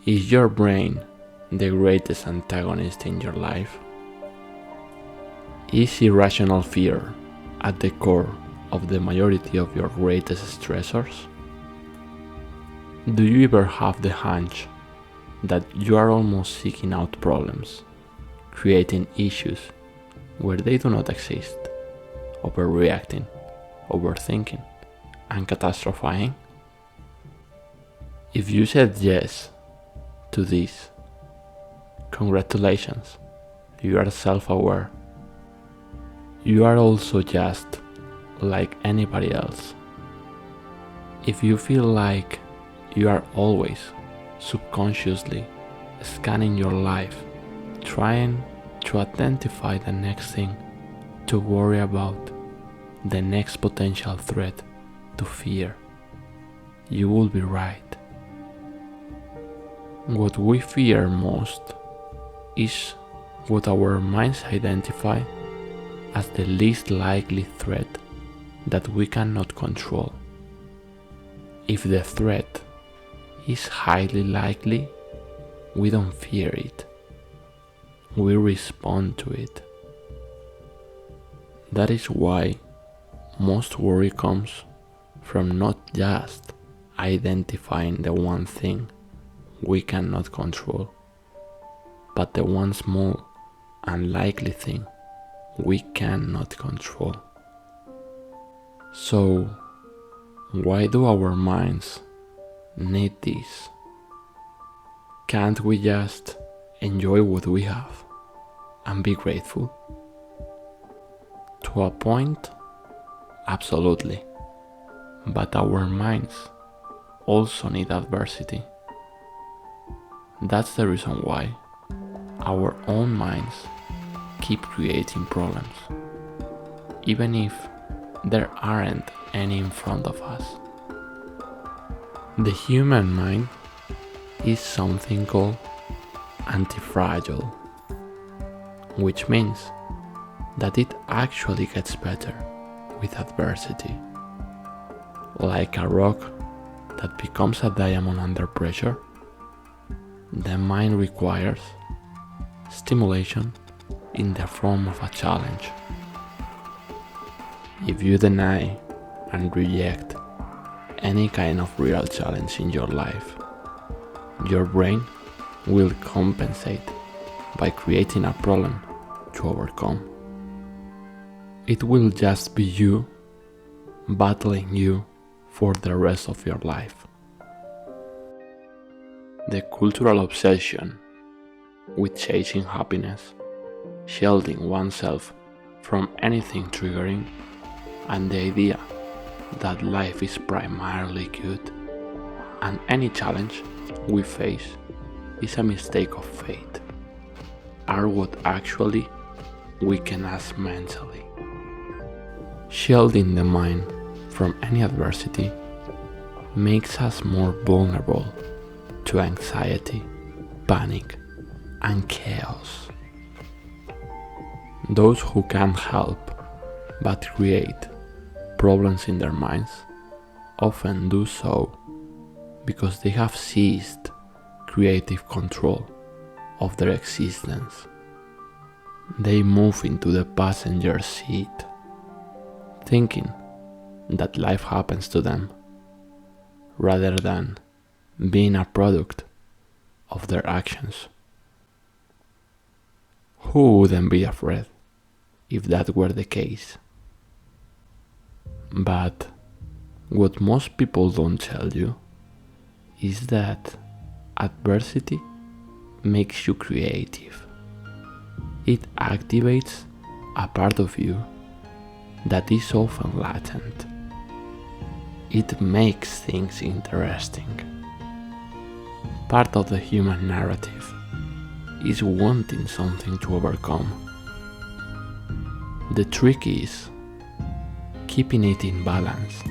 Is your brain the greatest antagonist in your life? Is irrational fear at the core of the majority of your greatest stressors? Do you ever have the hunch that you are almost seeking out problems, creating issues where they do not exist, overreacting, overthinking, and catastrophizing? If you said yes to this, congratulations, you are self-aware. You are also just like anybody else. If you feel like you are always subconsciously scanning your life, trying to identify the next thing to worry about, the next potential threat to fear, you will be right. What we fear most is what our minds identify as the least likely threat that we cannot control. If the threat is highly likely, we don't fear it. We respond to it. That is why most worry comes from not just identifying the one thing we cannot control, but the one small, unlikely thing we cannot control. So, why do our minds need this? Can't we just enjoy what we have and be grateful? To a point, absolutely. But our minds also need adversity. That's the reason why our own minds keep creating problems, even if there aren't any in front of us. The human mind is something called anti-fragile, which means that it actually gets better with adversity. Like a rock that becomes a diamond under pressure, the mind requires stimulation in the form of a challenge. If you deny and reject any kind of real challenge in your life, your brain will compensate by creating a problem to overcome. It will just be you battling you for the rest of your life. The cultural obsession with chasing happiness, shielding oneself from anything triggering, and the idea that life is primarily good and any challenge we face is a mistake of fate are what actually weaken us mentally. Shielding the mind from any adversity makes us more vulnerable to anxiety, panic, and chaos. Those who can't help but create problems in their minds often do so because they have seized creative control of their existence. They move into the passenger seat, thinking that life happens to them, rather than being a product of their actions. Who wouldn't be afraid if that were the case? But what most people don't tell you is that adversity makes you creative. It activates a part of you that is often latent. It makes things interesting. Part of the human narrative is wanting something to overcome. The trick is keeping it in balance,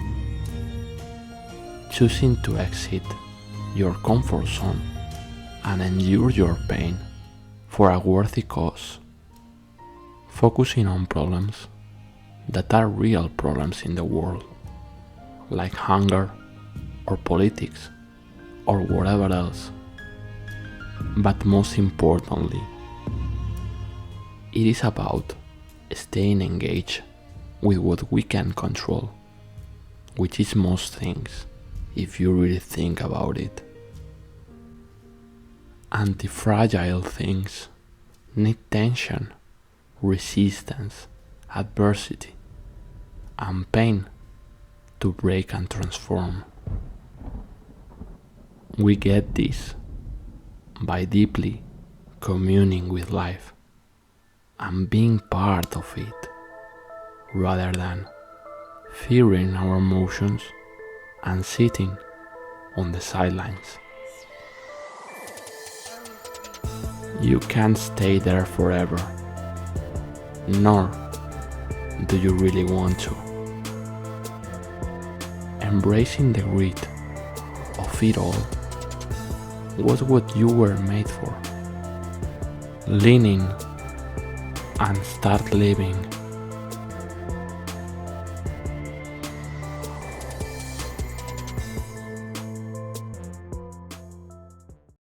choosing to exit your comfort zone and endure your pain for a worthy cause, focusing on problems that are real problems in the world, like hunger or politics or whatever else, But most importantly, it is about staying engaged with what we can control, which is most things if you really think about it. Anti-fragile things need tension, resistance, adversity, and pain to break and transform. We get this by deeply communing with life and being part of it rather than fearing our emotions and sitting on the sidelines. You can't stay there forever, nor do you really want to. Embracing the grit of it all was what you were made for. Lean in and start living